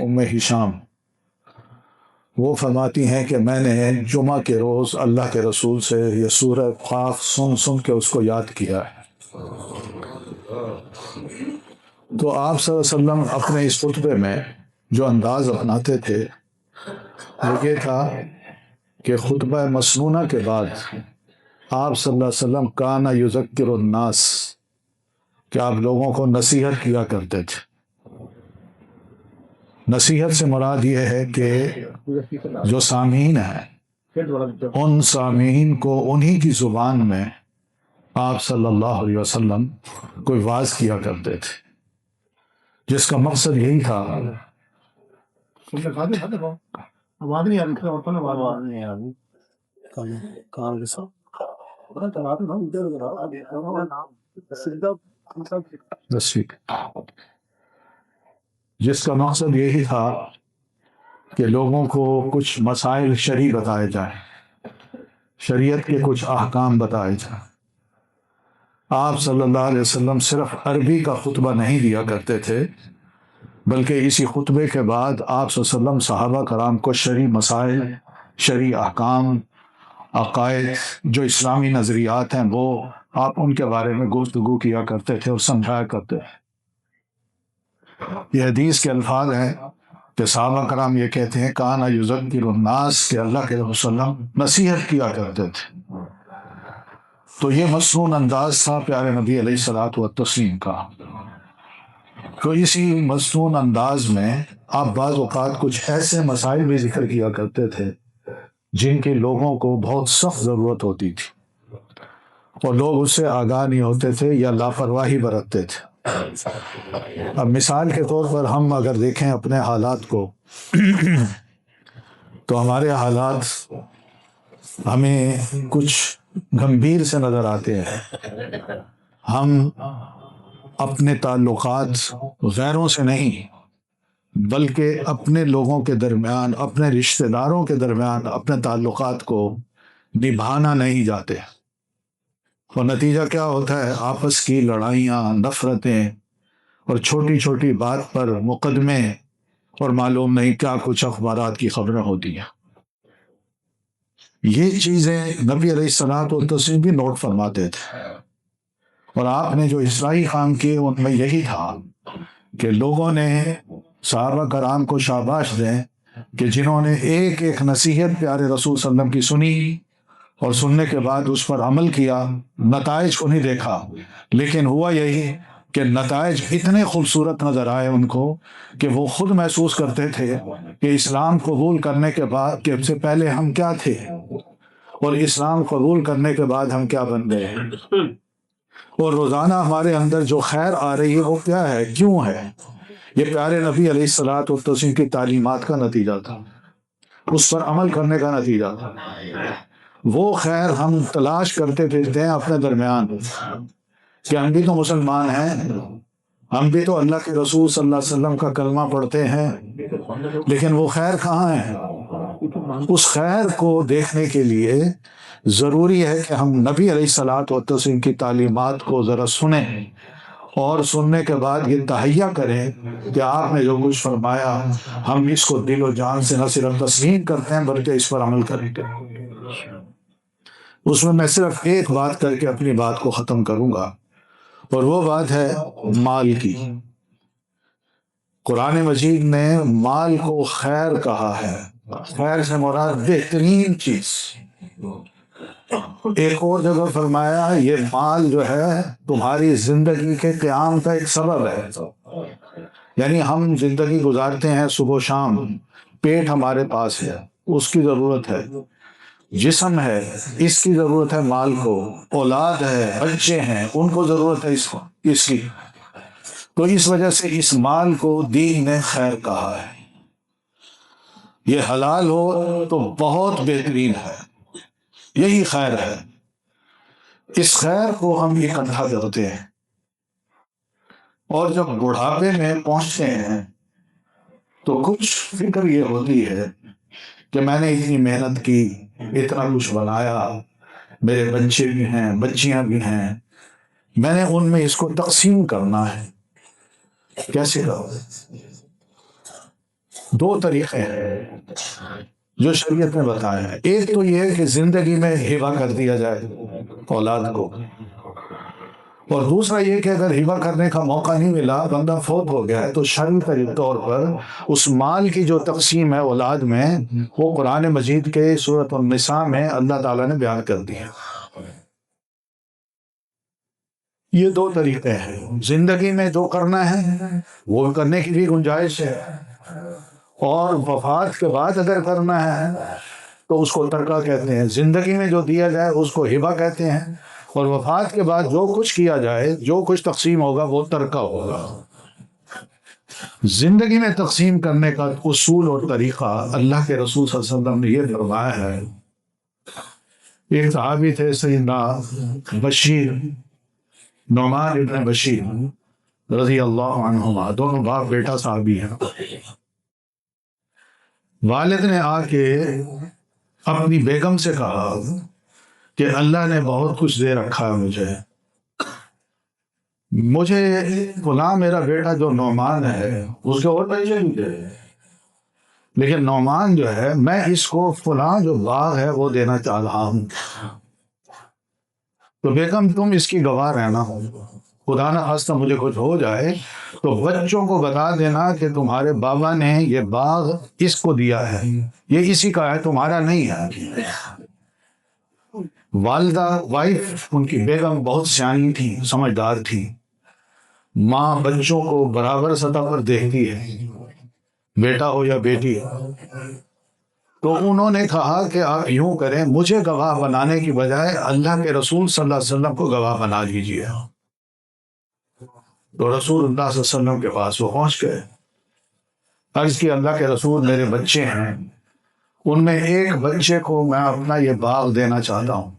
ام ہشام، وہ فرماتی ہیں کہ میں نے جمعہ کے روز اللہ کے رسول سے یہ سورہ قاف سن سن کے اس کو یاد کیا ہے۔ تو آپ صلی اللہ علیہ وسلم اپنے اس خطبے میں جو انداز اپناتے تھے وہ یہ تھا کہ خطبہ مسنونہ کے بعد آپ صلی اللہ علیہ وسلم کانا یذکر الناس، کہ آپ لوگوں کو نصیحت کیا کرتے تھے۔ نصیحت سے مراد یہ ہے کہ جو سامعین ہیں ان سامعین کو انہی کی زبان میں آپ صلی اللہ علیہ وسلم کوئی واعظ کیا کرتے تھے، جس کا مقصد یہی تھا کہ لوگوں کو کچھ مسائل شرعی بتائے جائیں، شریعت کے کچھ احکام بتائے جائیں۔ آپ صلی اللہ علیہ وسلم صرف عربی کا خطبہ نہیں دیا کرتے تھے، بلکہ اسی خطبے کے بعد آپ صلی اللہ علیہ وسلم صحابہ کرام کو شرعی مسائل، شرعی احکام، عقائد، جو اسلامی نظریات ہیں وہ آپ ان کے بارے میں گفتگو کیا کرتے تھے اور سمجھایا کرتے تھے۔ یہ حدیث کے الفاظ ہیں کہ صحابہ کرام یہ کہتے ہیں کانا یذکر الناس، کہ اللہ کے رسول صلی اللہ علیہ وسلم نصیحت کیا کرتے تھے۔ تو یہ مسنون انداز تھا پیارے نبی علیہ الصلوۃ والتسلیم کا۔ تو اسی مسنون انداز میں آپ بعض اوقات کچھ ایسے مسائل بھی ذکر کیا کرتے تھے جن کے لوگوں کو بہت سخت ضرورت ہوتی تھی اور لوگ اس سے آگاہ نہیں ہوتے تھے یا لاپرواہی برتتے تھے۔ اب مثال کے طور پر ہم اگر دیکھیں اپنے حالات کو تو ہمارے حالات ہمیں کچھ گمبھیر سے نظر آتے ہیں۔ ہم اپنے تعلقات غیروں سے نہیں بلکہ اپنے لوگوں کے درمیان، اپنے رشتہ داروں کے درمیان اپنے تعلقات کو نبھانا نہیں جاتے، اور نتیجہ کیا ہوتا ہے؟ آپس کی لڑائیاں، نفرتیں، اور چھوٹی چھوٹی بات پر مقدمے، اور معلوم نہیں کیا کچھ اخبارات کی خبریں ہوتی ہیں۔ یہ چیزیں نبی علیہ الصلوۃ والتسلیم بھی نوٹ فرماتے تھے، اور آپ نے جو اصلاحی کام کیے ان میں یہی تھا کہ لوگوں نے صحابہ کرام کو شاباش دیں کہ جنہوں نے ایک ایک نصیحت پیارے رسول صلی اللہ علیہ وسلم کی سنی اور سننے کے بعد اس پر عمل کیا، نتائج کو نہیں دیکھا، لیکن ہوا یہی کہ نتائج اتنے خوبصورت نظر آئے ان کو کہ وہ خود محسوس کرتے تھے کہ اسلام قبول کرنے کے بعد کہ سے پہلے ہم کیا تھے اور اسلام قبول کرنے کے بعد ہم کیا بن گئے ہیں، اور روزانہ ہمارے اندر جو خیر آ رہی ہے وہ کیا ہے، کیوں ہے؟ یہ پیارے نبی علیہ الصلوۃ والتسلیم کی تعلیمات کا نتیجہ تھا، اس پر عمل کرنے کا نتیجہ تھا۔ وہ خیر ہم تلاش کرتے پھرتے ہیں اپنے درمیان کہ ہم بھی تو مسلمان ہیں، ہم بھی تو اللہ کے رسول صلی اللہ علیہ وسلم کا کلمہ پڑھتے ہیں، لیکن وہ خیر کہاں ہے؟ اس خیر کو دیکھنے کے لیے ضروری ہے کہ ہم نبی علیہ الصلوۃ والتسلیم کی تعلیمات کو ذرا سنیں، اور سننے کے بعد یہ تہیہ کریں کہ آپ نے جو کچھ فرمایا ہم اس کو دل و جان سے نہ صرف تسلیم کرتے ہیں بلکہ اس پر عمل کریں گے۔ اس میں صرف ایک بات کر کے اپنی بات کو ختم کروں گا، اور وہ بات ہے مال کی۔ قرآن مجید نے مال کو خیر کہا ہے، خیر سے مراد بہترین چیز۔ ایک اور جگہ فرمایا یہ مال جو ہے تمہاری زندگی کے قیام کا ایک سبب ہے، یعنی ہم زندگی گزارتے ہیں صبح و شام، پیٹ ہمارے پاس ہے، اس کی ضرورت ہے، جسم ہے اس کی ضرورت ہے، مال کو، اولاد ہے، بچے ہیں ان کو ضرورت ہے اس کی، تو اس وجہ سے اس مال کو دین نے خیر کہا ہے۔ یہ حلال ہو تو بہت بہترین ہے، یہی خیر ہے۔ اس خیر کو ہم اکٹھا کرتے ہیں، اور جب بڑھاپے میں پہنچتے ہیں تو کچھ فکر یہ ہوتی ہے کہ میں نے اتنی محنت کی، اتنا کچھ بنایا، میرے بچے بھی ہیں، بچیاں بھی ہیں، میں نے ان میں اس کو تقسیم کرنا ہے۔ کیسے کرو؟ دو طریقے ہیں جو شریعت نے بتایا ہے. ایک تو یہ کہ زندگی میں ہبہ کر دیا جائے اولاد کو، اور دوسرا یہ کہ اگر ہبہ کرنے کا موقع نہیں ملا، بندہ فوت ہو گیا ہے، تو شرعی طور پر اس مال کی جو تقسیم ہے اولاد میں، وہ قرآن مجید کے سورۃ النساء میں اللہ تعالیٰ نے بیان کر دیا. یہ دو طریقے ہیں. زندگی میں جو کرنا ہے وہ کرنے کی بھی گنجائش ہے، اور وفات کے بعد اگر کرنا ہے تو اس کو ترکہ کہتے ہیں. زندگی میں جو دیا جائے اس کو ہبہ کہتے ہیں، اور وفات کے بعد جو کچھ کیا جائے، جو کچھ تقسیم ہوگا وہ ترکہ ہوگا. زندگی میں تقسیم کرنے کا اصول اور طریقہ اللہ کے رسول صلی اللہ علیہ وسلم نے یہ فرمایا ہے. ایک صحابی تھے سیدنا بشیر، نعمان ابن بشیر رضی اللہ عنہما، دونوں باپ بیٹا صحابی ہیں. والد نے آ کے اپنی بیگم سے کہا کہ اللہ نے بہت کچھ دے رکھا ہے مجھے فلاں میرا بیٹا جو نعمان ہے اس کے اور بچے بھی تھے، لیکن نعمان جو ہے میں اس کو فلاں جو باغ ہے وہ دینا چاہ رہا ہوں. تو بیگم تم اس کی گواہ رہنا، خدا نہ خواستہ مجھے کچھ ہو جائے تو بچوں کو بتا دینا کہ تمہارے بابا نے یہ باغ اس کو دیا ہے، یہ اسی کا ہے، تمہارا نہیں ہے. والدہ وائف ان کی بیگم بہت سیانی تھی، سمجھدار تھی. ماں بچوں کو برابر سطح پر دیکھتی ہے، بیٹا ہو یا بیٹی. تو انہوں نے کہا کہ آپ یوں کریں، مجھے گواہ بنانے کی بجائے اللہ کے رسول صلی اللہ علیہ وسلم کو گواہ بنا لیجیے. تو رسول اللہ صلی اللہ علیہ وسلم کے پاس وہ پہنچ گئے. عرض کی اللہ کے رسول میرے بچے ہیں، ان میں ایک بچے کو میں اپنا یہ باغ دینا چاہتا ہوں.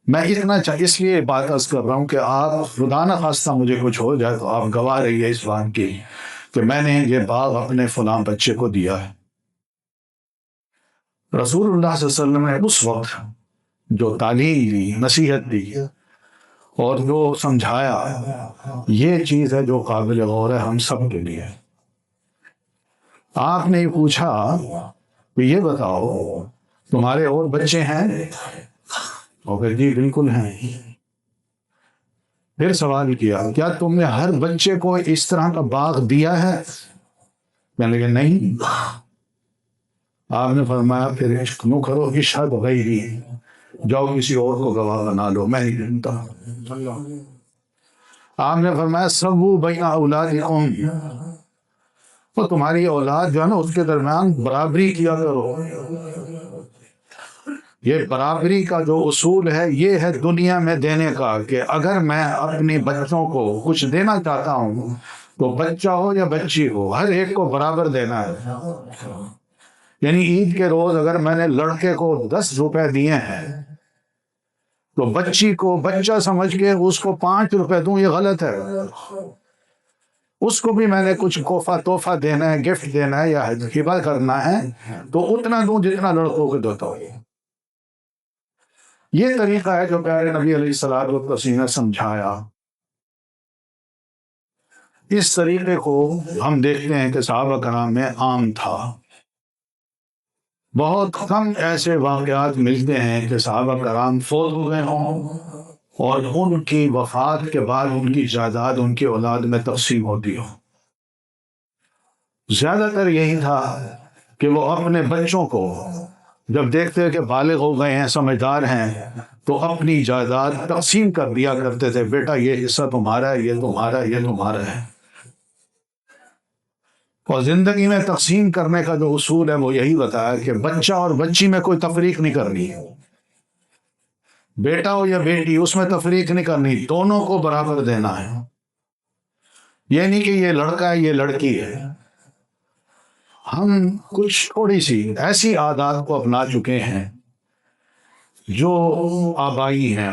میں اس لیے بات عرض کر رہا ہوں کہ آپ خدا نہ خواستہ مجھے کچھ ہو جائے تو آپ گواہ رہیے اس بات کی کہ میں نے یہ باغ اپنے فلاں بچے کو دیا ہے. رسول اللہ صلی اللہ علیہ وسلم نے اس وقت جو تعلیم دی، نصیحت دی اور جو سمجھایا، یہ چیز ہے جو قابل غور ہے ہم سب کے لیے. آپ نے پوچھا کہ یہ بتاؤ تمہارے اور بچے ہیں؟ اور پھر جی بالکل ہیں. پھر سوال کیا کیا تم نے ہر بچے کو اس طرح کا باغ دیا ہے؟ میں نے کہا نہیں. آپ نے فرمایا پھر نو کرو اشہد غیری، جاؤ کسی اور کو گواہ بنا لو، میں نہیں جانتا. آپ نے فرمایا سبو بین اولادکم، تو تمہاری اولاد جو ہے نا اس کے درمیان برابری کیا کرو. یہ برابری کا جو اصول ہے یہ ہے دنیا میں دینے کا، کہ اگر میں اپنی بچوں کو کچھ دینا چاہتا ہوں تو بچہ ہو یا بچی ہو ہر ایک کو برابر دینا ہے. یعنی عید کے روز اگر میں نے لڑکے کو 10 روپے دیے ہیں تو بچی کو بچہ سمجھ کے اس کو 5 روپے دوں، یہ غلط ہے. اس کو بھی میں نے کچھ تحفہ دینا ہے، گفٹ دینا ہے یا ہبہ کرنا ہے تو اتنا دوں جتنا لڑکوں کو دیتا ہوں. یہ طریقہ ہے جو پیارے نبی علیہ الصلوۃ والتسلیم نے سمجھایا. اس طریقے کو ہم دیکھتے ہیں کہ صحابہ کرام میں عام تھا. بہت کم ایسے واقعات ملتے ہیں کہ صحابہ کرام فوت ہو گئے ہوں اور ان کی وفات کے بعد ان کی جائیداد ان کی اولاد میں تقسیم ہوتی ہو. زیادہ تر یہی تھا کہ وہ اپنے بچوں کو جب دیکھتے کہ بالغ ہو گئے ہیں، سمجھدار ہیں، تو اپنی جائیداد تقسیم کر دیا کرتے تھے. بیٹا یہ حصہ تمہارا ہے، یہ تمہارا ہے، یہ تمہارا ہے. اور زندگی میں تقسیم کرنے کا جو اصول ہے وہ یہی بتایا کہ بچہ اور بچی میں کوئی تفریق نہیں کرنی، بیٹا ہو یا بیٹی اس میں تفریق نہیں کرنی، دونوں کو برابر دینا ہے. یہ نہیں کہ یہ لڑکا ہے یہ لڑکی ہے. ہم کچھ تھوڑی سی ایسی عادات کو اپنا چکے ہیں جو آبائی ہیں.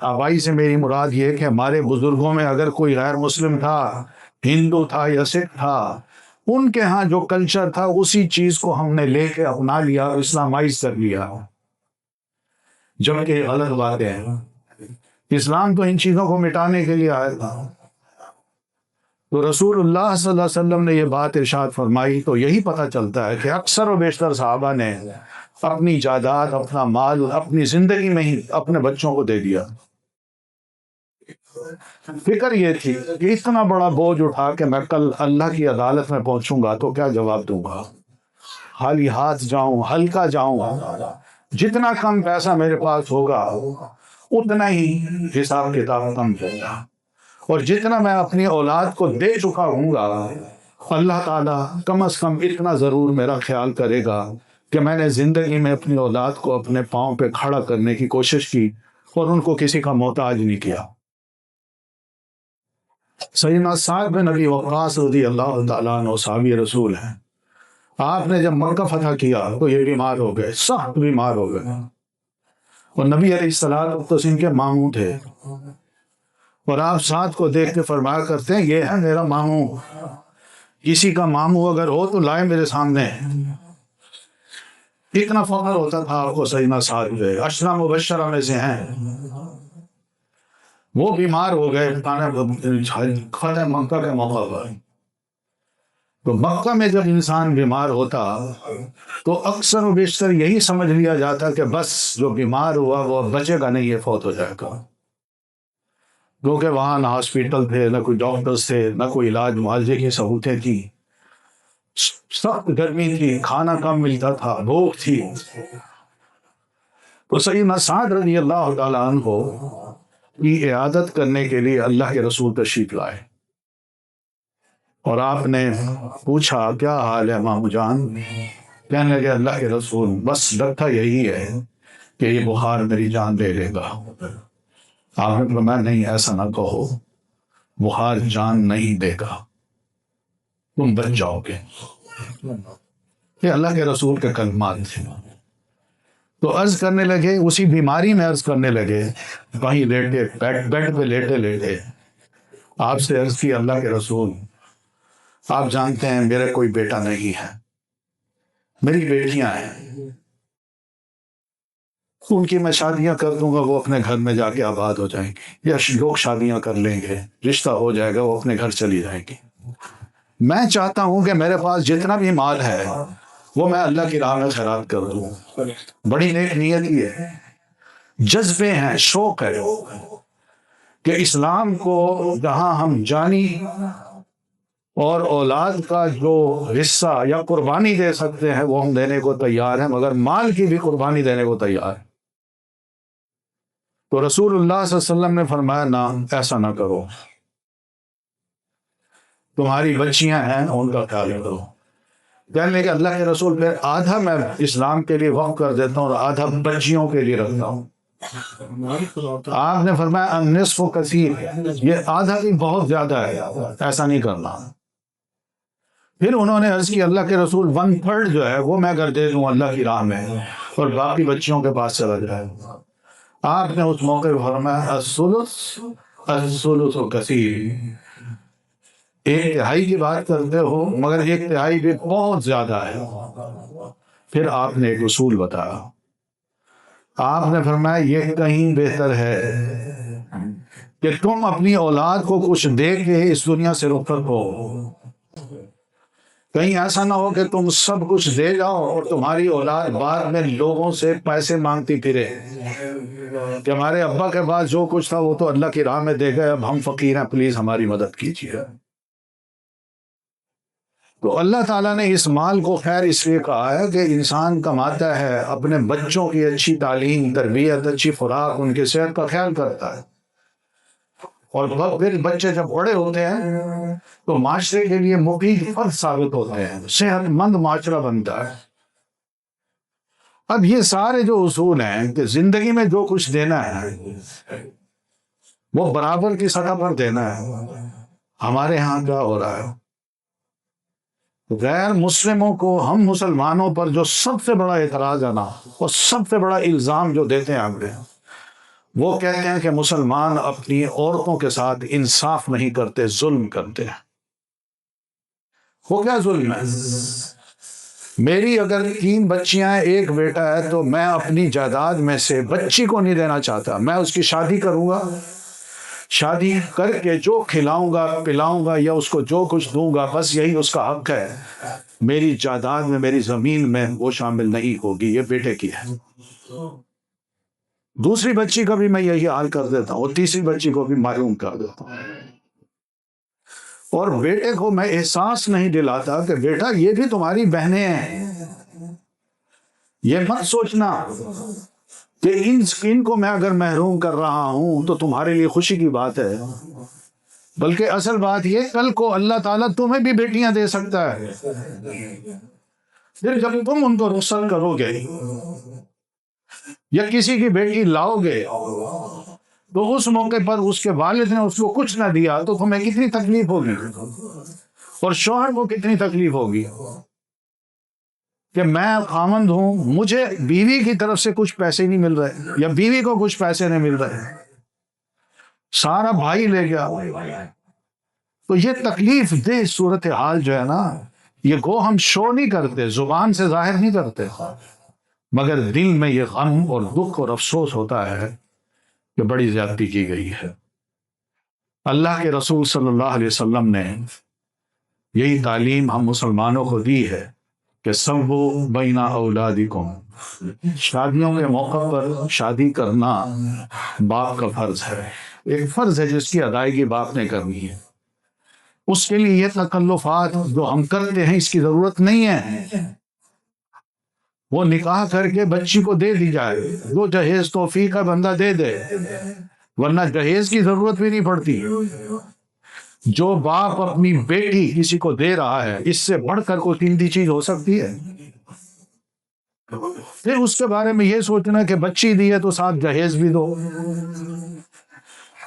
آبائی سے میری مراد یہ کہ ہمارے بزرگوں میں اگر کوئی غیر مسلم تھا، ہندو تھا یا سکھ تھا، ان کے ہاں جو کلچر تھا اسی چیز کو ہم نے لے کے اپنا لیا، اسلامائز کر لیا، جبکہ غلط باتیں ہیں. اسلام تو ان چیزوں کو مٹانے کے لیے آیا تھا. تو رسول اللہ صلی اللہ علیہ وسلم نے یہ بات ارشاد فرمائی تو یہی پتہ چلتا ہے کہ اکثر و بیشتر صحابہ نے اپنی جائیداد، اپنا مال، اپنی زندگی میں ہی اپنے بچوں کو دے دیا۔ فکر یہ تھی کہ اتنا بڑا بوجھ اٹھا کے میں کل اللہ کی عدالت میں پہنچوں گا تو کیا جواب دوں گا، خالی ہاتھ جاؤں، ہلکا جاؤں، جتنا کم پیسہ میرے پاس ہوگا اتنا ہی حساب کتاب کم ہوگا، اور جتنا میں اپنی اولاد کو دے چکا ہوں گا اللہ تعالیٰ کم از کم اتنا ضرور میرا خیال کرے گا کہ میں نے زندگی میں اپنی اولاد کو اپنے پاؤں پہ کھڑا کرنے کی کوشش کی اور ان کو کسی کا محتاج نہیں کیا۔ سیدنا سعد بن ابی وقاص رضی اللہ تعالیٰ عنہ صحابی رسول ہیں، آپ نے جب مکہ فتح کیا تو یہ بیمار ہو گئے، سخت بیمار ہو گئے، اور نبی علیہ الصلوۃ والتسلیم کے ماموں تھے، اور آپ سعد کو دیکھ کے فرمایا کرتے ہیں یہ ہے میرا ماموں، کسی کا ماموں اگر ہو تو لائے میرے سامنے۔ اتنا فخر ہوتا تھا آپ کو سیدنا سعد پہ، عشرہ مبشرہ میں سے ہیں۔ وہ بیمار ہو گئے فتح مکہ کے موقع پر۔ تو مکہ میں جب انسان بیمار ہوتا تو اکثر و بیشتر یہی سمجھ لیا جاتا کہ بس جو بیمار ہوا وہ بچے گا نہیں، یہ فوت ہو جائے گا، کیونکہ وہاں نہ ہاسپٹل تھے، نہ کوئی ڈاکٹرز تھے، نہ کوئی علاج معالجے کی سہولتیں تھیں، سخت گرمی تھی، کھانا کم ملتا تھا، بھوک تھی۔ تو سیدنا سعد رضی اللہ تعالیٰ عنہ کی عیادت کرنے کے لیے اللہ کے رسول تشریف لائے، اور آپ نے پوچھا کیا حال ہے مامو جان؟ کہنے لگے اللہ کے رسول بس ڈرتا یہی ہے کہ یہ بخار میری جان لے لے گا۔ آپ نے فرمایا نہیں، ایسا نہ کہو، بخار جان نہیں دے گا، تم بچ جاؤ گے۔ یہ اللہ کے رسول کے کلمات تھے۔ تو عرض کرنے لگے، اسی بیماری میں عرض کرنے لگے، وہیں لیٹے بیڈ پہ لیٹے لیٹے آپ سے عرض کی اللہ کے رسول آپ جانتے ہیں میرا کوئی بیٹا نہیں ہے، میری بیٹیاں ہیں، ان کی میں شادیاں کر دوں گا، وہ اپنے گھر میں جا کے آباد ہو جائیں گے، یا لوگ شادیاں کر لیں گے، رشتہ ہو جائے گا، وہ اپنے گھر چلی جائیں گی۔ میں چاہتا ہوں کہ میرے پاس جتنا بھی مال ہے وہ میں اللہ کی راہ میں خیرات کر دوں۔ بڑی نیک نیت ہی ہے، جذبے ہیں، شوق ہے کہ اسلام کو جہاں ہم جانی اور اولاد کا جو حصہ یا قربانی دے سکتے ہیں وہ ہم دینے کو تیار ہیں، مگر مال کی بھی قربانی دینے کو تیار ہیں۔ تو رسول اللہ صلی اللہ علیہ وسلم نے فرمایا نہ، ایسا نہ کرو، تمہاری بچیاں ہیں ان کا خیال کرو۔ کہنے لگے اللہ کے رسول پھر آدھا میں اسلام کے لیے وقف کر دیتا ہوں اور آدھا بچیوں کے لیے رکھتا ہوں۔ آپ نے فرمایا النصف کثیر، یہ آدھا بھی بہت زیادہ ہے، ایسا نہیں کرنا۔ پھر انہوں نے عرض کی اللہ کے رسول 1/3 جو ہے وہ میں اگر دے دوں اللہ کی راہ میں اور باقی بچیوں کے پاس چلا جائے۔ آپ نے اس موقع پر فرمایا الثلث کثیر، 1/3 کی بات کرتے ہو مگر 1/3 بھی بہت زیادہ ہے۔ پھر آپ نے ایک اصول بتایا، آپ نے فرمایا یہ کہیں بہتر ہے کہ تم اپنی اولاد کو کچھ دے کے اس دنیا سے رخصت ہو، کہیں ایسا نہ ہو کہ تم سب کچھ دے جاؤ اور تمہاری اولاد بعد میں لوگوں سے پیسے مانگتی پھرے کہ ہمارے ابا کے پاس جو کچھ تھا وہ تو اللہ کی راہ میں دے گئے، اب ہم فقیر ہیں، پلیز ہماری مدد کیجیے۔ تو اللہ تعالیٰ نے اس مال کو خیر اس لیے کہا ہے کہ انسان کماتا ہے، اپنے بچوں کی اچھی تعلیم، تربیت، اچھی خوراک، ان کی صحت کا خیال کرتا ہے، اور پھر بچے جب بڑے ہوتے ہیں تو معاشرے کے لیے مفید فرد ثابت ہوتے ہیں، صحت مند معاشرہ بنتا ہے۔ اب یہ سارے جو اصول ہیں کہ زندگی میں جو کچھ دینا ہے وہ برابر کی سطح پر دینا ہے، ہمارے ہاں کیا ہو رہا ہے؟ غیر مسلموں کو ہم مسلمانوں پر جو سب سے بڑا اعتراض ہے نا، اور سب سے بڑا الزام جو دیتے ہیں ہمیں، وہ کہتے ہیں کہ مسلمان اپنی عورتوں کے ساتھ انصاف نہیں کرتے، ظلم کرتے ہیں۔ وہ کیا ظلم ہے؟ میری اگر 3 بچیاں ہیں، 1 بیٹا ہے، تو میں اپنی جائیداد میں سے بچی کو نہیں دینا چاہتا، میں اس کی شادی کروں گا، شادی کر کے جو کھلاؤں گا پلاؤں گا یا اس کو جو کچھ دوں گا بس یہی اس کا حق ہے، میری جائیداد میں میری زمین میں وہ شامل نہیں ہوگی، یہ بیٹے کی ہے۔ دوسری بچی کا بھی میں یہی حال کر دیتا ہوں اور تیسری بچی کو بھی معلوم کر دیتا ہوں، اور بیٹے کو میں احساس نہیں دلاتا کہ بیٹا یہ بھی تمہاری بہنیں ہیں، یہ مت سوچنا کہ ان کو میں اگر محروم کر رہا ہوں تو تمہارے لیے خوشی کی بات ہے، بلکہ اصل بات یہ کل کو اللہ تعالیٰ تمہیں بھی بیٹیاں دے سکتا ہے، پھر جب تم ان کو رخصت کرو گے یا کسی کی بیٹی لاؤ گے تو اس موقع پر اس کے والد نے اس کو کچھ نہ دیا تو تمہیں کتنی تکلیف ہوگی، اور شوہر کو کتنی تکلیف ہوگی کہ میں خاوند ہوں، مجھے بیوی کی طرف سے کچھ پیسے نہیں مل رہے یا بیوی کو کچھ پیسے نہیں مل رہے، سارا بھائی لے گیا۔ تو یہ تکلیف دہ صورتحال جو ہے نا، یہ گو ہم شو نہیں کرتے، زبان سے ظاہر نہیں کرتے، مگر دل میں یہ غم اور دکھ اور افسوس ہوتا ہے کہ بڑی زیادتی کی گئی ہے۔ اللہ کے رسول صلی اللہ علیہ وسلم نے یہی تعلیم ہم مسلمانوں کو دی ہے کہ سبو بین اولادکم، شادیوں کے موقع پر شادی کرنا باپ کا فرض ہے، ایک فرض ہے جس کی ادائیگی باپ نے کرنی ہے، اس کے لیے یہ تکلفات جو ہم کرتے ہیں اس کی ضرورت نہیں ہے، وہ نکاح کر کے بچی کو دے دی جائے، جو جہیز توفیق کا بندہ دے دے، ورنہ جہیز کی ضرورت بھی نہیں پڑتی۔ جو باپ اپنی بیٹی کسی کو دے رہا ہے اس سے بڑھ کر کوئی قیمتی چیز ہو سکتی ہے؟ پھر اس کے بارے میں یہ سوچنا کہ بچی دی ہے تو ساتھ جہیز بھی دو،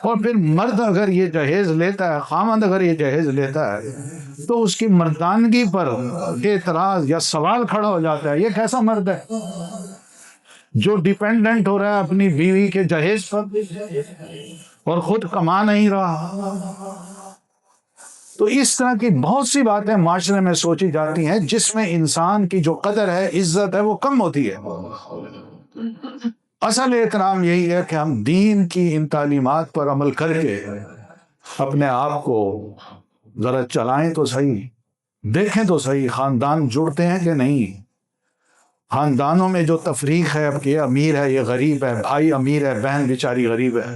اور پھر مرد اگر یہ جہیز لیتا ہے، خامند اگر یہ جہیز لیتا ہے تو اس کی مردانگی پر اعتراض یا سوال کھڑا ہو جاتا ہے، یہ کیسا مرد ہے جو ڈیپینڈنٹ ہو رہا ہے اپنی بیوی کے جہیز پر اور خود کما نہیں رہا۔ تو اس طرح کی بہت سی باتیں معاشرے میں سوچی جاتی ہیں جس میں انسان کی جو قدر ہے، عزت ہے، وہ کم ہوتی ہے۔ اصل احترام یہی ہے کہ ہم دین کی ان تعلیمات پر عمل کر کے اپنے آپ کو ذرا چلائیں تو صحیح، دیکھیں تو صحیح خاندان جڑتے ہیں کہ نہیں، خاندانوں میں جو تفریق ہے، اب یہ امیر ہے، یہ غریب ہے، بھائی امیر ہے، بہن بیچاری غریب ہے،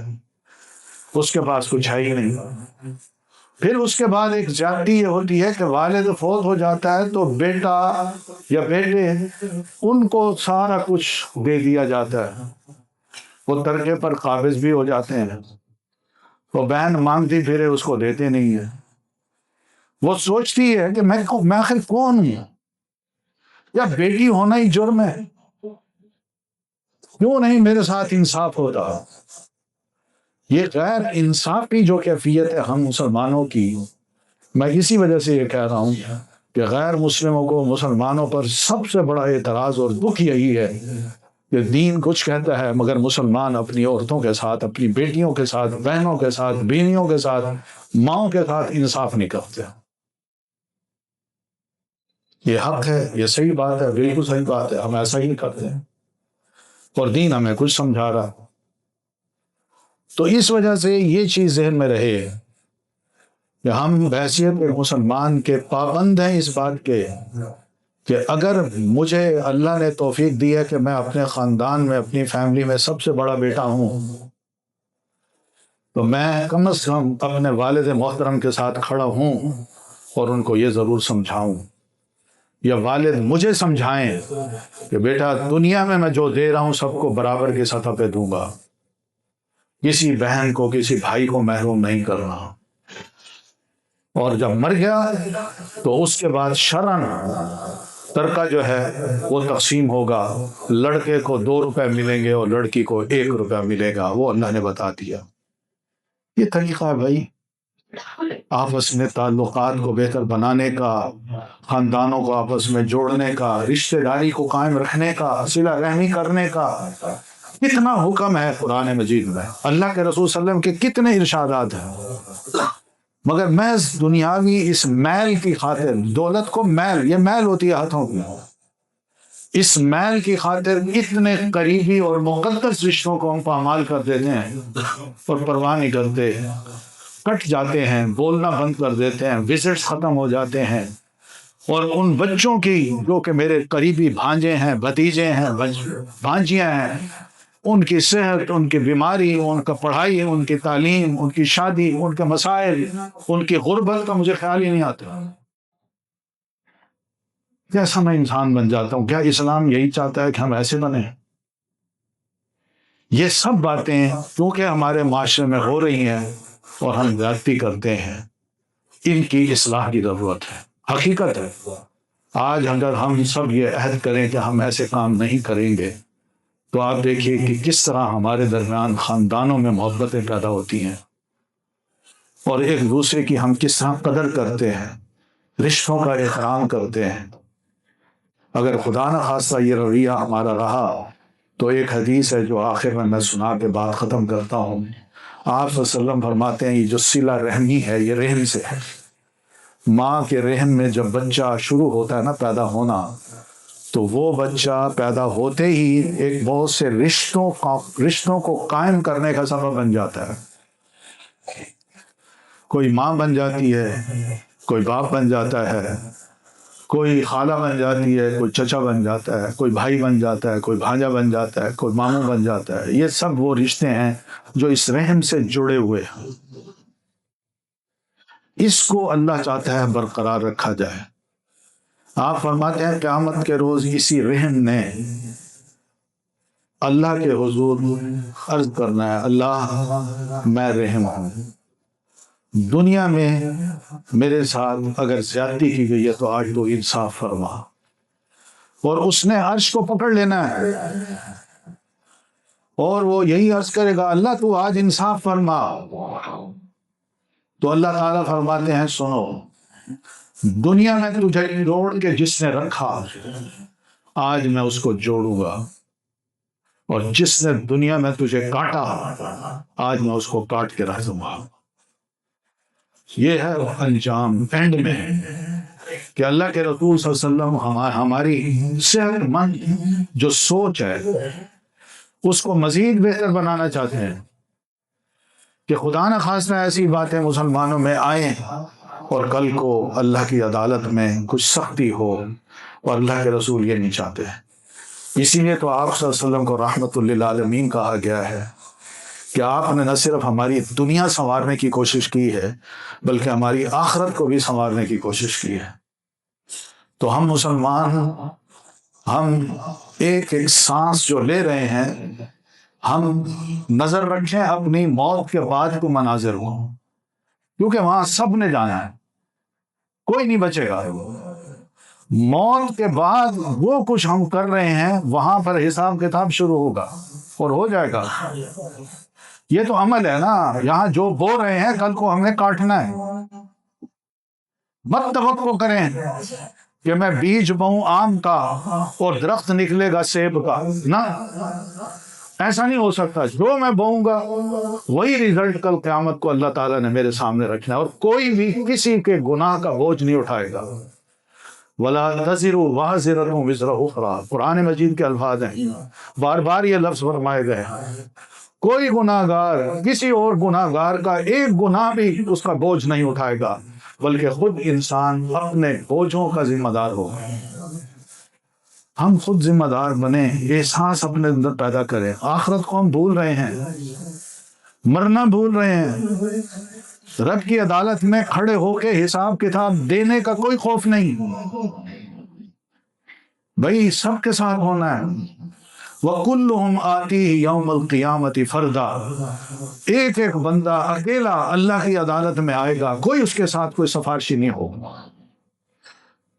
اس کے پاس کچھ ہے ہی نہیں۔ پھر اس کے بعد ایک زیادتی یہ ہوتی ہے کہ والد فوت ہو جاتا ہے تو بیٹا یا بیٹے ان کو سارا کچھ دے دیا جاتا ہے، وہ ترکے پر قابض بھی ہو جاتے ہیں، وہ بہن مانگتی پھرے اس کو دیتے نہیں ہیں، وہ سوچتی ہے کہ میں آخر کون ہوں، یا بیٹی ہونا ہی جرم ہے، کیوں نہیں میرے ساتھ انصاف ہوتا۔ یہ غیر انصافی جو کیفیت ہے ہم مسلمانوں کی، میں اسی وجہ سے یہ کہہ رہا ہوں کہ غیر مسلموں کو مسلمانوں پر سب سے بڑا اعتراض اور دکھ یہی ہے کہ دین کچھ کہتا ہے مگر مسلمان اپنی عورتوں کے ساتھ، اپنی بیٹیوں کے ساتھ، بہنوں کے ساتھ، بیویوں کے ساتھ، ماؤں کے ساتھ انصاف نہیں کرتے۔ یہ حق ہے، یہ صحیح بات ہے، بالکل صحیح بات ہے، ہم ایسا ہی کرتے ہیں اور دین ہمیں کچھ سمجھا رہا۔ تو اس وجہ سے یہ چیز ذہن میں رہے کہ ہم بحیثیت مسلمان کے پابند ہیں اس بات کے کہ اگر مجھے اللہ نے توفیق دی ہے کہ میں اپنے خاندان میں، اپنی فیملی میں سب سے بڑا بیٹا ہوں، تو میں کم از کم اپنے والد محترم کے ساتھ کھڑا ہوں اور ان کو یہ ضرور سمجھاؤں، یا والد مجھے سمجھائیں کہ بیٹا دنیا میں جو دے رہا ہوں سب کو برابر کی سطح پہ دوں گا، کسی بہن کو، کسی بھائی کو محروم نہیں کرنا، اور جب مر گیا تو اس کے بعد شرعاً ترکہ جو ہے وہ تقسیم ہوگا، لڑکے کو 2 روپے ملیں گے اور لڑکی کو 1 روپیہ ملے گا، وہ اللہ نے بتا دیا۔ یہ طریقہ ہے بھائی آپس میں تعلقات کو بہتر بنانے کا، خاندانوں کو آپس میں جوڑنے کا، رشتہ داری کو قائم رکھنے کا، صلہ رحمی کرنے کا۔ کتنا حکم ہے قرآن مجید میں، اللہ کے رسول صلی اللہ علیہ وسلم کے کتنے ارشادات ہیں، مگر محض دنیاوی اس میل کی خاطر، دولت کو میل، یہ میل ہوتی ہے ہاتھوں کی، اس میل کی خاطر اتنے قریبی اور مقدس رشتوں کو ہم پامال کر دیتے ہیں اور پرواہ نہیں کرتے، کٹ جاتے ہیں، بولنا بند کر دیتے ہیں، وزٹس ختم ہو جاتے ہیں، اور ان بچوں کی جو کہ میرے قریبی بھانجے ہیں، بھتیجے ہیں، بھانجیاں ہیں، ان کی صحت، ان کی بیماری، ان کا پڑھائی، ان کی تعلیم، ان کی شادی، ان کے مسائل، ان کی غربت کا مجھے خیال ہی نہیں آتا۔ کیسا میں انسان بن جاتا ہوں؟ کیا اسلام یہی چاہتا ہے کہ ہم ایسے بنیں؟ یہ سب باتیں کیونکہ ہمارے معاشرے میں ہو رہی ہیں اور ہم زیادتی کرتے ہیں، ان کی اصلاح کی ضرورت ہے۔ حقیقت ہے، آج اگر ہم سب یہ عہد کریں کہ ہم ایسے کام نہیں کریں گے تو آپ دیکھیے کہ کس طرح ہمارے درمیان خاندانوں میں محبتیں پیدا ہوتی ہیں اور ایک دوسرے کی ہم کس طرح قدر کرتے ہیں، رشتوں کا احترام کرتے ہیں۔ اگر خدا نہ خواستہ یہ رویہ ہمارا رہا تو ایک حدیث ہے جو آخر میں سنا کے بات ختم کرتا ہوں۔ آپ صلی اللہ علیہ وسلم فرماتے ہیں یہ جو صلہ رحمی ہے یہ رحم سے ہے۔ ماں کے رحم میں جب بچہ شروع ہوتا ہے نا پیدا ہونا، تو وہ بچہ پیدا ہوتے ہی ایک بہت سے رشتوں کو قائم کرنے کا سبب بن جاتا ہے۔ کوئی ماں بن جاتی ہے، کوئی باپ بن جاتا ہے، کوئی خالہ بن جاتی ہے، کوئی چچا بن جاتا ہے، کوئی بھائی بن جاتا ہے، کوئی بھانجا بن جاتا ہے، کوئی ماموں بن جاتا ہے۔ یہ سب وہ رشتے ہیں جو اس رحم سے جڑے ہوئے ہیں۔ اس کو اللہ چاہتا ہے برقرار رکھا جائے۔ آپ فرماتے ہیں قیامت کے روز اسی رحم نے اللہ کے حضور عرض کرنا ہے، اللہ میں رحم ہوں، دنیا میں میرے ساتھ اگر زیادتی کی گئی ہے تو آج تو انصاف فرما، اور اس نے عرش کو پکڑ لینا ہے اور وہ یہی عرض کرے گا اللہ تو آج انصاف فرما۔ تو اللہ تعالیٰ فرماتے ہیں سنو، دنیا میں تجھے جوڑ کے جس نے رکھا آج میں اس کو جوڑوں گا، اور جس نے دنیا میں تجھے کاٹا آج میں اس کو کاٹ کے رکھ دوں گا۔ یہ ہے انجام اینڈ میں کہ اللہ کے رسول صلی اللہ علیہ وسلم ہماری صحت مند جو سوچ ہے اس کو مزید بہتر بنانا چاہتے ہیں کہ خدا نہ خواستہ ایسی باتیں مسلمانوں میں آئیں اور کل کو اللہ کی عدالت میں کچھ سختی ہو، اور اللہ کے رسول یہ نہیں چاہتے۔ اسی لیے تو آپ صلی اللہ علیہ وسلم کو رحمت للعالمین کہا گیا ہے کہ آپ نے نہ صرف ہماری دنیا سنوارنے کی کوشش کی ہے بلکہ ہماری آخرت کو بھی سنوارنے کی کوشش کی ہے۔ تو ہم مسلمان، ہم ایک ایک سانس جو لے رہے ہیں، ہم نظر رکھیں اپنی موت کے بعد کو مناظر ہوں، کیونکہ وہاں سب نے جانا ہے، کوئی نہیں بچے گا۔ موت کے بعد وہ کچھ ہم کر رہے ہیں وہاں پر حساب کتاب شروع ہوگا اور ہو جائے گا۔ یہ تو عمل ہے نا، یہاں جو بو رہے ہیں کل کو ہم نے کاٹنا ہے۔ مت توقع کریں کہ میں بیج بوؤں آم کا اور درخت نکلے گا سیب کا، نہ، ایسا نہیں ہو سکتا۔ جو میں بوؤں گا وہی ریزلٹ کل قیامت کو اللہ تعالیٰ نے میرے سامنے رکھنا ہے، اور کوئی بھی کسی کے گناہ کا بوجھ نہیں اٹھائے گا۔ وَلَا تَزِرُ وَازِرَةٌ وِزْرَ أُخْرَىٰ، قرآن مجید کے الفاظ ہیں، بار بار یہ لفظ فرمائے گئے ہیں۔ کوئی گناہ گار کسی اور گناہ گار کا ایک گناہ بھی اس کا بوجھ نہیں اٹھائے گا، بلکہ خود انسان اپنے بوجھوں کا ذمہ دار ہوگا۔ ہم خود ذمہ دار بنیں، احساس اپنے اندر پیدا کریں۔ آخرت کو ہم بھول رہے ہیں، مرنا بھول رہے ہیں، رب کی عدالت میں کھڑے ہو کے حساب کتاب دینے کا کوئی خوف نہیں۔ بھائی سب کے ساتھ ہونا ہے۔ وَكُلُّهُمْ آتِيهِ يَوْمَ الْقِيَامَةِ فَرْدًا، ایک ایک بندہ اکیلا اللہ کی عدالت میں آئے گا، کوئی اس کے ساتھ کوئی سفارشی نہیں ہوگا۔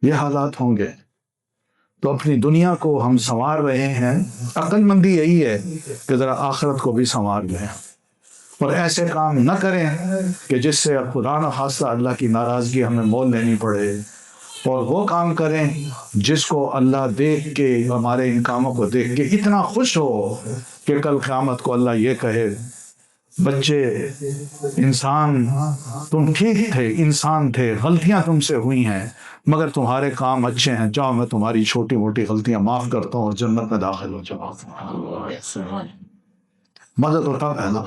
یہ حالات ہوں گے تو اپنی دنیا کو ہم سنوار رہے ہیں۔ عقل مندی یہی ہے کہ ذرا آخرت کو بھی سنوار لیں اور ایسے کام نہ کریں کہ جس سے خدا نہ خواستہ اللہ کی ناراضگی ہمیں مول لینی پڑے، اور وہ کام کریں جس کو اللہ دیکھ کے، ہمارے ان کاموں کو دیکھ کے اتنا خوش ہو کہ کل قیامت کو اللہ یہ کہے بچے، انسان، تم ٹھیک تھے، انسان تھے، غلطیاں تم سے ہوئی ہیں مگر تمہارے کام اچھے ہیں، جاؤ میں تمہاری چھوٹی موٹی غلطیاں معاف کرتا ہوں اور جنت میں داخل ہو جاؤ۔ مزہ تو تب ہے نا،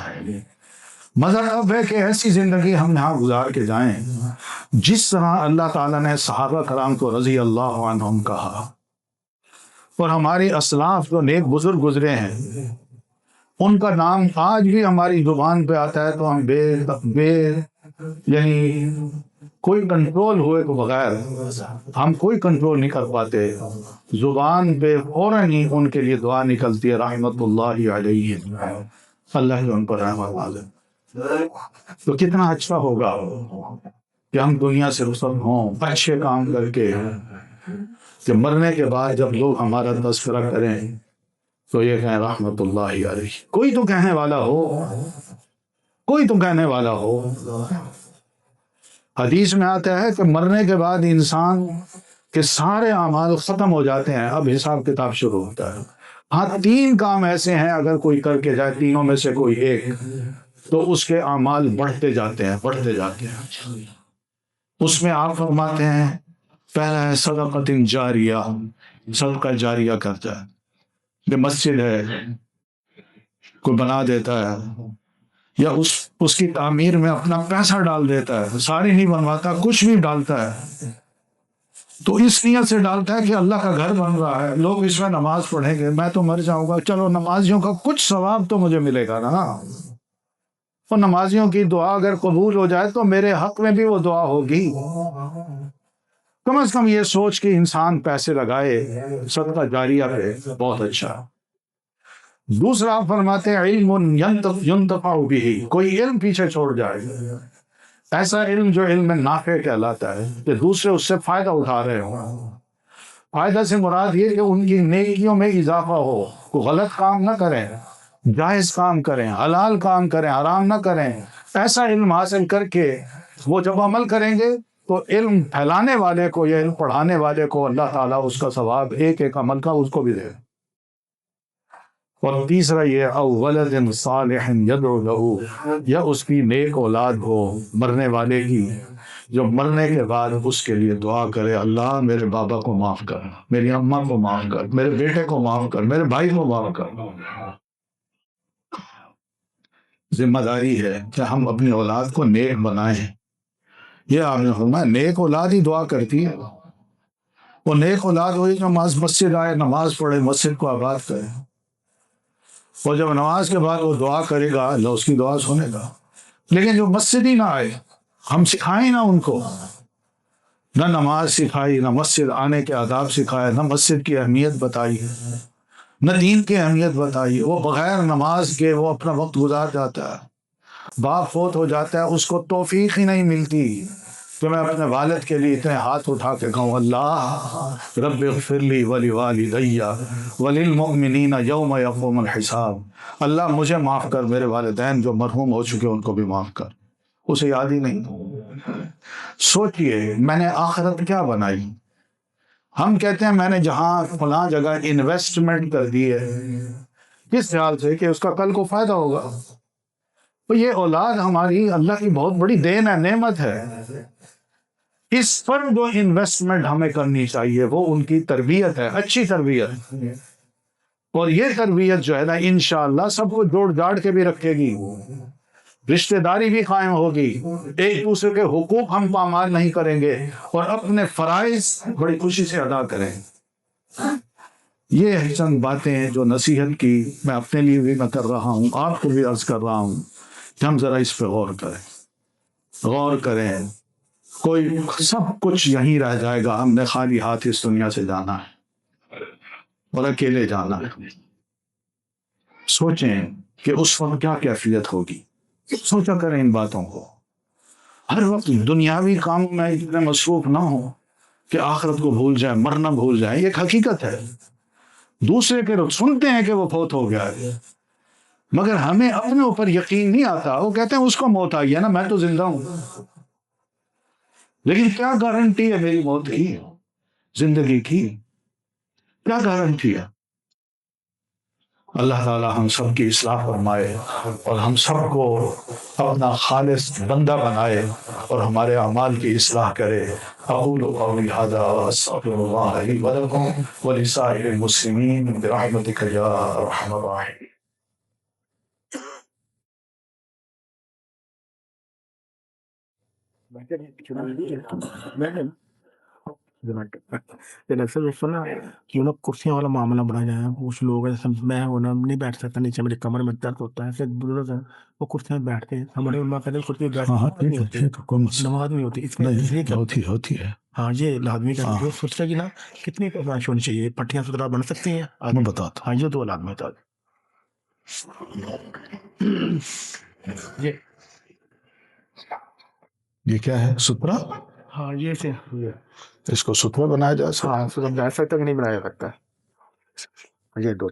مزہ تب ہے کہ ایسی زندگی ہم یہاں گزار کے جائیں جس طرح اللہ تعالیٰ نے صحابہ کرام کو رضی اللہ عنہم کہا، اور ہماری اسلاف جو نیک بزرگ گزرے ہیں ان کا نام آج بھی ہماری زبان پہ آتا ہے تو ہم بے یعنی کوئی کنٹرول ہوئے کے بغیر ہم کوئی کنٹرول نہیں کر پاتے، زبان پہ فوراً ہی ان کے لیے دعا نکلتی ہے رحمت اللہ علیہ، اللہ ہی ان پر رحمت ڈالے۔ تو کتنا اچھا ہوگا کہ ہم دنیا سے رخصت ہوں اچھے کام کر کے، کہ مرنے کے بعد جب لوگ ہمارا تذکرہ کریں تو یہ کہیں رحمت اللہ علیہ، کوئی تو کہنے والا ہو، کوئی تو کہنے والا ہو۔ حدیث میں آتا ہے کہ مرنے کے بعد انسان کے سارے اعمال ختم ہو جاتے ہیں، اب حساب کتاب شروع ہوتا ہے۔ ہاں 3 کام ایسے ہیں اگر کوئی کر کے جائے، تینوں میں سے کوئی ایک، تو اس کے اعمال بڑھتے جاتے ہیں، بڑھتے جاتے ہیں۔ اس میں آپ فرماتے ہیں پہلا ہے صدقۃ جاریہ، صدقہ جاریہ کرتا ہے، کہ مسجد ہے کوئی بنا دیتا ہے یا اس کی تعمیر میں اپنا پیسہ ڈال دیتا ہے، ساری نہیں بنواتا، کچھ بھی ڈالتا ہے تو اس نیت سے ڈالتا ہے کہ اللہ کا گھر بن رہا ہے، لوگ اس میں نماز پڑھیں گے، میں تو مر جاؤں گا، چلو نمازیوں کا کچھ ثواب تو مجھے ملے گا نا، اور نمازیوں کی دعا اگر قبول ہو جائے تو میرے حق میں بھی وہ دعا ہوگی۔ کم از کم یہ سوچ کے انسان پیسے لگائے صدقہ جاریہ پہ، بہت اچھا۔ دوسرا فرماتے ہیں علم ينتفع به، کوئی علم پیچھے چھوڑ جائے، ایسا علم جو علم نافع کہلاتا ہے، کہ دوسرے اس سے فائدہ اٹھا رہے ہوں۔ فائدہ سے مراد یہ کہ ان کی نیکیوں میں اضافہ ہو، کوئی غلط کام نہ کریں، جائز کام کریں، حلال کام کریں، حرام نہ کریں، ایسا علم حاصل کر کے وہ جب عمل کریں گے تو علم پھیلانے والے کو یا علم پڑھانے والے کو اللہ تعالیٰ اس کا ثواب ایک ایک عمل کا اس کو بھی دے۔ اور تیسرا یہ او ولد صالح یدعو له، یا اس کی نیک اولاد ہو مرنے والے کی، جو مرنے کے بعد اس کے لیے دعا کرے، اللہ میرے بابا کو معاف کر، میری اماں کو معاف کر، میرے بیٹے کو معاف کر، میرے بھائی کو معاف کر۔ ذمہ داری ہے کہ ہم اپنی اولاد کو نیک بنائیں۔ یہ آپ نے فرمایا نیک اولاد ہی دعا کرتی ہے، وہ نیک اولاد ہوئی جو مسجد آئے، نماز پڑھے، مسجد کو آباد کرے، اور جب نماز کے بعد وہ دعا کرے گا اللہ اس کی دعا سنے گا۔ لیکن جو مسجد ہی نہ آئے، ہم سکھائیں نہ ان کو، نہ نماز سکھائی، نہ مسجد آنے کے آداب سکھائے، نہ مسجد کی اہمیت بتائی، نہ دین کی اہمیت بتائی، وہ بغیر نماز کے وہ اپنا وقت گزار جاتا ہے، باپ فوت ہو جاتا ہے، اس کو توفیق ہی نہیں ملتی کہ میں اپنے والد کے لیے اتنے ہاتھ اٹھا کے کہوں اللہ رب اغفر لی ولوالدی وللمؤمنین یوم یقوم الحساب، اللہ مجھے معاف کر، میرے والدین جو مرحوم ہو چکے ان کو بھی معاف کر۔ اسے یاد ہی نہیں۔ سوچئے میں نے آخرت کیا بنائی؟ ہم کہتے ہیں میں نے جہاں فلاں جگہ انویسٹمنٹ کر دی ہے، کس خیال سے کہ اس کا کل کو فائدہ ہوگا۔ تو یہ اولاد ہماری اللہ کی بہت بڑی دین ہے، نعمت ہے، اس پر جو انویسٹمنٹ ہمیں کرنی چاہیے وہ ان کی تربیت ہے، اچھی تربیت، اور یہ تربیت جو ہے نا انشاءاللہ سب کو جوڑ جاڑ کے بھی رکھے گی، رشتہ داری بھی قائم ہوگی، ایک دوسرے کے حقوق ہم پامال نہیں کریں گے، اور اپنے فرائض بڑی خوشی سے ادا کریں۔ یہ چند باتیں ہیں جو نصیحت کی میں اپنے لیے بھی میں کر رہا ہوں، آپ کو بھی عرض کر رہا ہوں کہ ہم ذرا اس پہ غور کریں، غور کریں۔ کوئی سب کچھ یہیں رہ جائے گا، ہم نے خالی ہاتھ اس دنیا سے جانا ہے اور اکیلے جانا ہے۔ سوچیں کہ اس وقت کیا کیفیت ہوگی، سوچا کریں ان باتوں کو۔ ہر وقت دنیاوی کاموں میں اتنے مصروف نہ ہو کہ آخرت کو بھول جائیں، مرنا بھول جائیں، یہ ایک حقیقت ہے۔ دوسرے کے لوگ سنتے ہیں کہ وہ فوت ہو گیا ہے، مگر ہمیں اپنے اوپر یقین نہیں آتا، وہ کہتے ہیں اس کو موت آئی ہے نا، میں تو زندہ ہوں، لیکن کیا گارنٹی ہے میری موت کی، زندگی کی کیا گارنٹی ہے؟ اللہ تعالی ہم سب کی اصلاح فرمائے اور ہم سب کو اپنا خالص بندہ بنائے اور ہمارے اعمال کی اصلاح کرے۔ اقول قولی ھذا واستغفر اللہ لی ولکم ولسائر المسلمین برحمتک یا ارحم الراحمین۔ اکثر سنا کیوں نہ کرسیاں والا معاملہ بڑھا جائے، کچھ لوگ ایسے میں ہونا نہیں بیٹھ سکتا، نیچے میری کمر میں درد ہوتا ہے، پھر بزرگ ہیں وہ کرسیاں میں بیٹھتے ہیں، ہمارے علماء کہتے ہیں کرسی پہ ہاں بیٹھ نہیں ہوتی، نماز نہیں ہوتی، اس میں یہ کیا ہوتی ہے۔ ہاں یہ لازمی کا جو سترا کی نا کتنی پیمائش ہونی چاہیے، پٹیاں سترا بن سکتی ہیں میں بتاتا ہاں یہ دو لازمی تھا یہ کیا ہے سترا؟ ہاں یہ سے اس کو سترا بنایا جا سکتا؟ ہاں سترا بنا سکتا کہ نہیں بنایا سکتا، یہ دو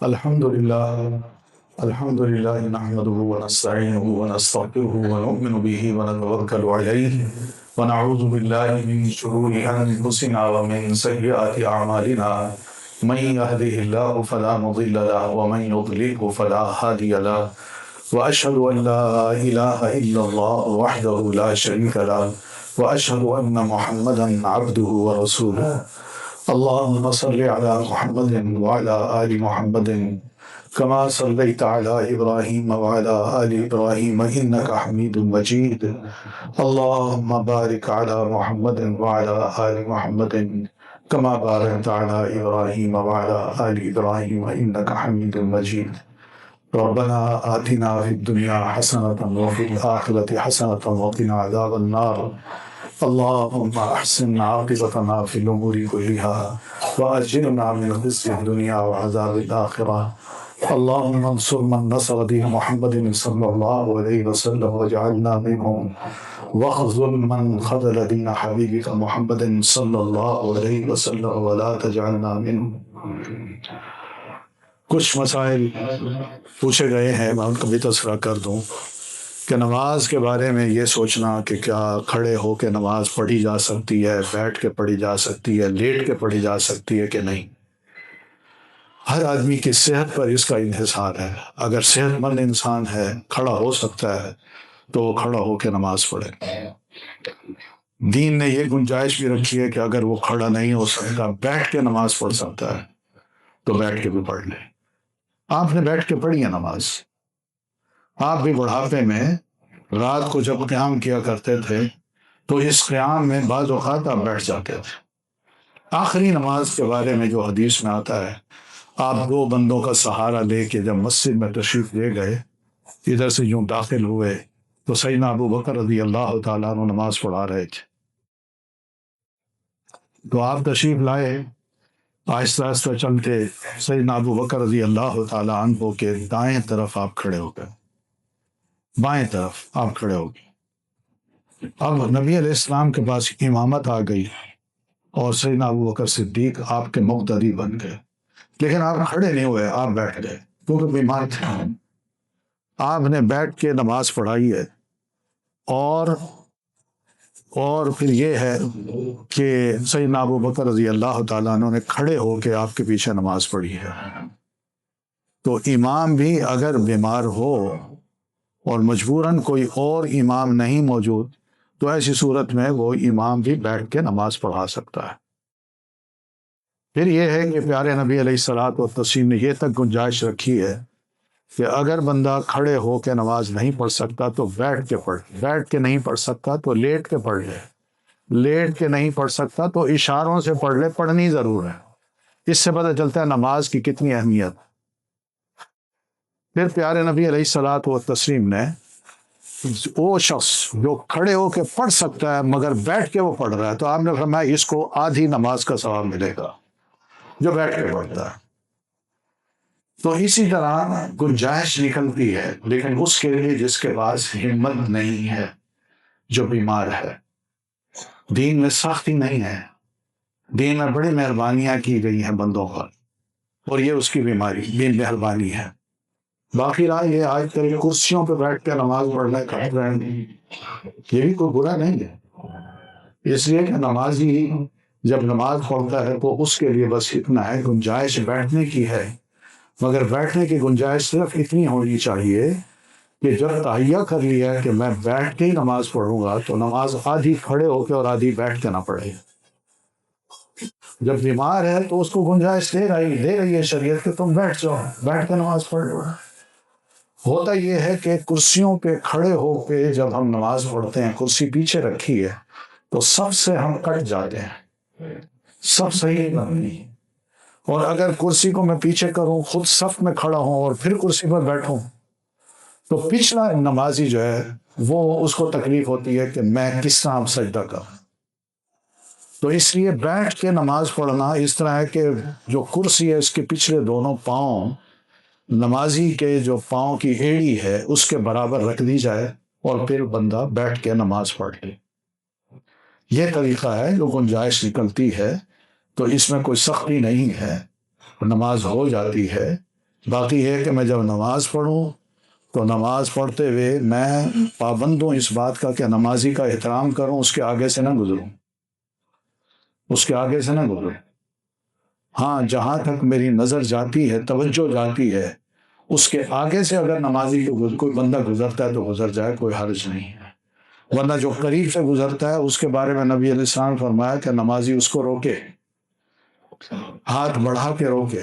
الحمد لله نحمده ونستعينه ونستغفره ونؤمن به ونتوكل عليه ونعوذ بالله من شرور أنفسنا ومن سيئات أعمالنا من يهده الله فلا مضل له ومن يضلله فلا هادي له وأشهد أن لا إله إلا الله وحده لا شريك له وأشهد أن محمدا عبده ورسوله اللهم صل على محمد وعلى آل محمد كما صليت على إبراهيم وعلى آل إبراهيم إنك حميد مجيد اللهم بارك على محمد وعلى آل محمد كما باركت على إبراهيم وعلى آل إبراهيم إنك حميد مجيد ربنا آتنا في الدنيا حسنة وفي الآخرة حسنة وقنا عذاب النار اللهم أحسن عاقبتنا في الأمور كلها وأجرنا من خزي الدنيا وعذاب الآخرة اللهم انصر من نصر دين محمد صلى الله عليه وسلم واجعلنا منهم واخذل من خذل دين حبيبك محمد صلى الله عليه وسلم ولا تجعلنا منهم۔ کچھ مسائل پوچھے گئے ہیں، میں ان کا بھی تذکرہ کر دوں کہ نماز کے بارے میں یہ سوچنا کہ کیا کھڑے ہو کے نماز پڑھی جا سکتی ہے، بیٹھ کے پڑھی جا سکتی ہے، لیٹ کے پڑھی جا سکتی ہے کہ نہیں۔ ہر آدمی کی صحت پر اس کا انحصار ہے۔ اگر صحت مند انسان ہے، کھڑا ہو سکتا ہے تو وہ کھڑا ہو کے نماز پڑھے۔ دین نے یہ گنجائش بھی رکھی ہے کہ اگر وہ کھڑا نہیں ہو سکتا، بیٹھ کے نماز پڑھ سکتا ہے تو بیٹھ کے بھی پڑھ لے۔ آپ نے بیٹھ کے پڑھی ہے نماز، آپ بھی بڑھاپے میں رات کو جب قیام کیا کرتے تھے تو اس قیام میں بعض اوقات آپ بیٹھ جاتے تھے۔ آخری نماز کے بارے میں جو حدیث میں آتا ہے، آپ دو بندوں کا سہارا لے کے جب مسجد میں تشریف لے گئے، ادھر سے یوں داخل ہوئے تو سیدنا ابو بکر رضی اللہ تعالیٰ عنہ نماز پڑھا رہے تھے، تو آپ تشریف لائے، آہستہ آہستہ چلتے سیدنا ابو بکر رضی اللہ تعالیٰ عنہ کے دائیں طرف آپ کھڑے ہو گئے، بائیں طرف آپ کھڑے ہو گئے۔ اب نبی علیہ السلام کے پاس امامت آ گئی اور سیدنا ابو بکر صدیق آپ کے مقتدی بن گئے، لیکن آپ کھڑے نہیں ہوئے، آپ بیٹھ گئے کیونکہ بیمار تھے۔ آپ نے بیٹھ کے نماز پڑھائی ہے، اور پھر یہ ہے کہ سیدنا ابو بکر رضی اللہ تعالیٰ عنہ نے کھڑے ہو کے آپ کے پیچھے نماز پڑھی ہے۔ تو امام بھی اگر بیمار ہو اور مجبوراً کوئی اور امام نہیں موجود تو ایسی صورت میں وہ امام بھی بیٹھ کے نماز پڑھا سکتا ہے۔ پھر یہ ہے کہ پیارے نبی علیہ الصلوۃ والتسلیم نے یہ تک گنجائش رکھی ہے کہ اگر بندہ کھڑے ہو کے نماز نہیں پڑھ سکتا تو بیٹھ کے پڑھ، بیٹھ کے نہیں پڑھ سکتا تو لیٹ کے پڑھ لے، لیٹ کے نہیں پڑھ سکتا تو اشاروں سے پڑھ لے، پڑھنی ضرور ہے۔ اس سے پتہ چلتا ہے نماز کی کتنی اہمیت۔ پھر پیارے نبی علیہ الصلوۃ والتسلیم نے وہ شخص جو کھڑے ہو کے پڑھ سکتا ہے مگر بیٹھ کے وہ پڑھ رہا ہے، تو آپ نے فرمایا اس کو آدھی نماز کا ثواب ملے گا جو بیٹھ کے پڑھتا ہے۔ تو اسی طرح گنجائش نکلتی ہے، لیکن اس کے لیے جس کے پاس ہمت نہیں ہے، جو بیمار ہے۔ دین میں سختی نہیں ہے، دین میں بڑی مہربانیاں کی گئی ہیں بندوں پر، اور یہ اس کی بیماری بھی مہربانی ہے۔ باقی رہا یہ آج کل کرسیوں پہ بیٹھ کے نماز پڑھنے کا ٹرینڈ، یہ بھی کوئی برا نہیں ہے، اس لیے کہ نمازی جب نماز پڑھتا ہے تو اس کے لیے بس اتنا ہے گنجائش بیٹھنے کی ہے، مگر بیٹھنے کی گنجائش صرف اتنی ہونی چاہیے کہ جب تہیہ کر لیا ہے کہ میں بیٹھ کے ہی نماز پڑھوں گا تو نماز آدھی کھڑے ہو کے اور آدھی بیٹھ کے نہ پڑھے۔ جب بیمار ہے تو اس کو گنجائش دے رہی ہے شریعت کہ تم بیٹھ جاؤ، بیٹھ کے نماز پڑھ لو۔ ہوتا یہ ہے کہ کرسیوں پہ کھڑے ہو کے جب ہم نماز پڑھتے ہیں، کرسی پیچھے رکھی ہے تو سب سے ہم کٹ جاتے ہیں، سب صحیح نہیں۔ اور اگر کرسی کو میں پیچھے کروں، خود صف میں کھڑا ہوں اور پھر کرسی پر بیٹھوں تو پچھلا نمازی جو ہے وہ اس کو تکلیف ہوتی ہے کہ میں کس طرح سجدہ کروں۔ تو اس لیے بیٹھ کے نماز پڑھنا اس طرح ہے کہ جو کرسی ہے اس کے پچھلے دونوں پاؤں نمازی کے جو پاؤں کی ایڑی ہے اس کے برابر رکھ دی جائے اور پھر بندہ بیٹھ کے نماز پڑھ لے۔ یہ طریقہ ہے جو گنجائش نکلتی ہے، تو اس میں کوئی سختی نہیں ہے، نماز ہو جاتی ہے۔ باقی ہے کہ میں جب نماز پڑھوں تو نماز پڑھتے ہوئے میں پابند ہوں اس بات کا کہ نمازی کا احترام کروں، اس کے آگے سے نہ گزروں، اس کے آگے سے نہ گزروں۔ ہاں، جہاں تک میری نظر جاتی ہے، توجہ جاتی ہے، اس کے آگے سے اگر نمازی کوئی بندہ گزرتا ہے تو گزر جائے، کوئی حرج نہیں ہے۔ ورنہ جو قریب سے گزرتا ہے اس کے بارے میں نبی علیہ السلام نے فرمایا کہ نمازی اس کو روکے، ہاتھ بڑھا کے روکے،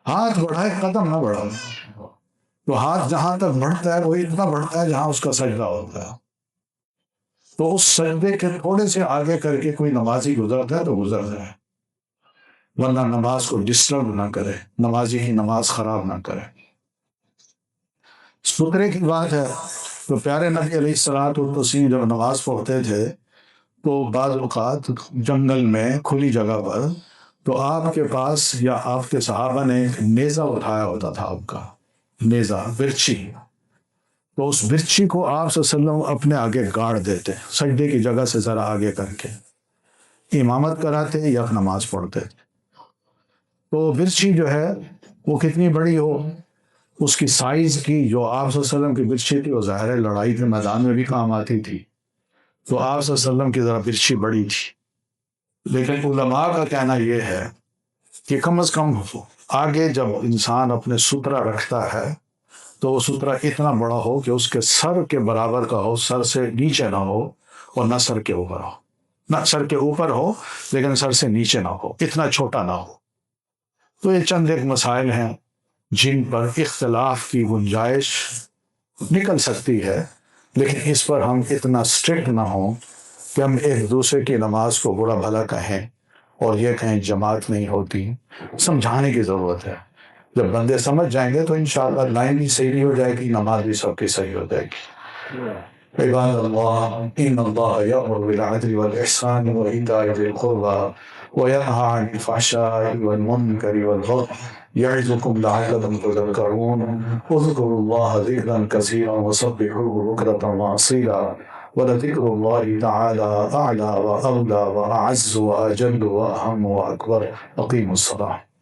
ہاتھ بڑھائے قدم نہ بڑھائے۔ تو ہاتھ جہاں تک بڑھتا ہے وہ اتنا بڑھتا ہے جہاں اس کا سجدہ ہوتا ہے، تو اس سجدے کے تھوڑے سے آگے کر کے کوئی نمازی گزرتا ہے تو گزر جائے، ورنہ نماز کو ڈسٹرب نہ کرے، نمازی کی نماز خراب نہ کرے۔ سترے کی بات ہے تو پیارے نبی علیہ الصلوۃ والتسلیم جب نماز پڑھتے تھے تو بعض اوقات جنگل میں کھلی جگہ پر تو آپ کے پاس یا آپ کے صحابہ نے ایک نیزہ اٹھایا ہوتا تھا، آپ کا نیزہ، برچھی، تو اس برچھی کو آپ صلی اللہ علیہ وسلم اپنے آگے گاڑ دیتے، سجدے کی جگہ سے ذرا آگے کر کے امامت کراتے یا نماز پڑھتے۔ تو برچھی جو ہے وہ کتنی بڑی ہو، اس کی سائز کی، جو آپ صلی اللہ علیہ وسلم کی برچھی تھی وہ ظاہر ہے لڑائی کے میدان میں بھی کام آتی تھی، تو آپ صلی اللہ علیہ وسلم کی ذرا برچھی بڑی تھی۔ لیکن علماء کا کہنا یہ ہے کہ کم از کم آگے جب انسان اپنے سترہ رکھتا ہے تو وہ سترہ اتنا بڑا ہو کہ اس کے سر کے برابر کا ہو، سر سے نیچے نہ ہو اور نہ سر کے اوپر ہو، نہ سر کے اوپر ہو لیکن سر سے نیچے نہ ہو، اتنا چھوٹا نہ ہو۔ تو یہ چند ایک مسائل ہیں جن پر اختلاف کی گنجائش نکل سکتی ہے، لیکن اس پر ہم اتنا اسٹرکٹ نہ ہوں کہ ہم ایک دوسرے کی نماز کو برا بھلا کہیں اور یہ کہیں جماعت نہیں ہوتی۔ سمجھانے کی ضرورت ہے، جب بندے سمجھ جائیں گے تو انشاءاللہ لائن بھی صحیح ہو جائے گی، نماز بھی سب کی صحیح ہو جائے گی۔ عباد اللہ، ان اللہ یأمر بالعدل والإحسان وإيتاء ذی القربى وینہی عن الفحشاء والمنکر والبغی یعظکم لعلکم تذکرون اذکروا اللہ ذکرا کثیرا وسبحوہ بکرۃ وأصیلا ولذکر اللہ تعالی اعلی وأولی وأعز وأجل وأهم وأکبر۔ اقیموا الصلاۃ۔